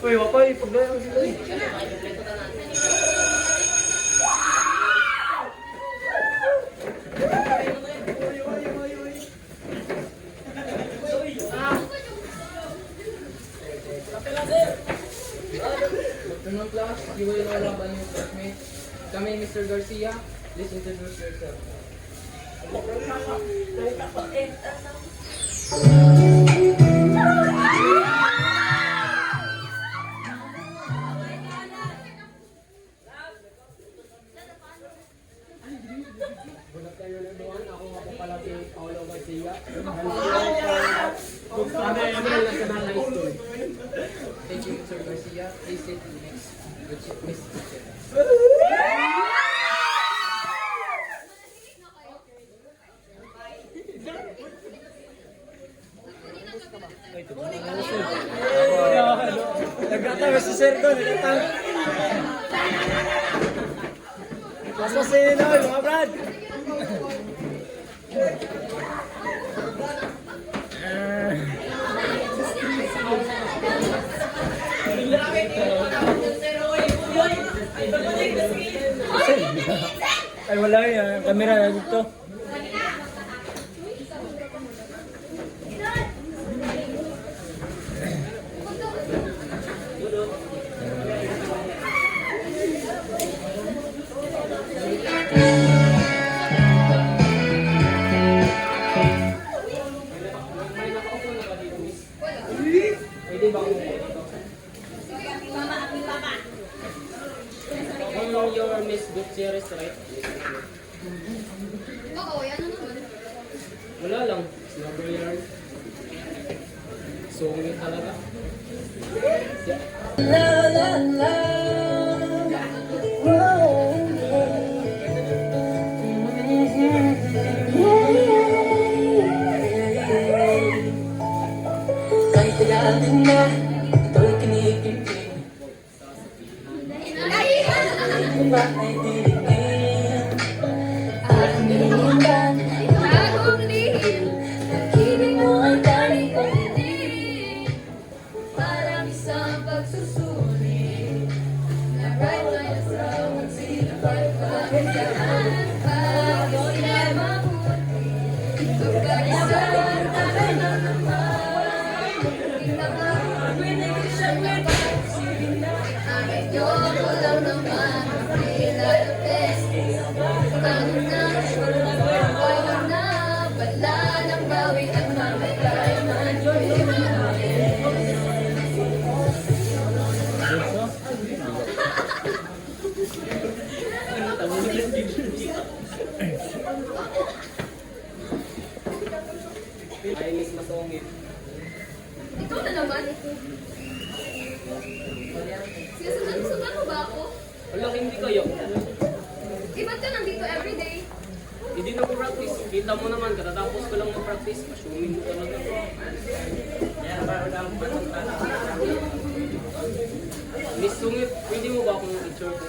Uy, wapay, paglayo sila eh. Afternoon class, you will all have a new classmate. Come in, Mr. Garcia. Please introduce yourself. Good afternoon everyone. Ako nga po pala si Paolo Garcia. National High School. Thank you, Mr. Garcia. Please sit next. Miss Teacher. Nagkatawa si Sir Don, nagkatawa. Basta sino, mga brad. Ay wala yan, kamera na dito. Pwede ba kung your Miss Gutierrez, right? Oo, yan na naman. Wala lang. Number yarn. Sungit talaga. La la la. Kahit ilalim na, ito'y kinikilig. Iba ay diligin. At nilitan, Bagong lihim, pag-ibig mo ay tanging pag-ibig. parang isang pagsusuri. Na right line sa magsilapay pagkakaan. Bago na mabuti, kapag isang tayo na naman. Kita ka, pinigil siyang magpapasibig na. Ang ayoko lang naman, pinalapes. Tango na, wala na, wala nang bawi at mamagay man. Ay, Miss Masungit. Ikaw na naman. Sinusundan mo ba ako? Wala, hindi kayo. Eh, ba't ka nandito everyday? Hindi na ko practice. Kita mo naman, katatapos ko lang mag-practice. Assuming mo talaga. Miss Sungit, pwede mo ba akong i-short?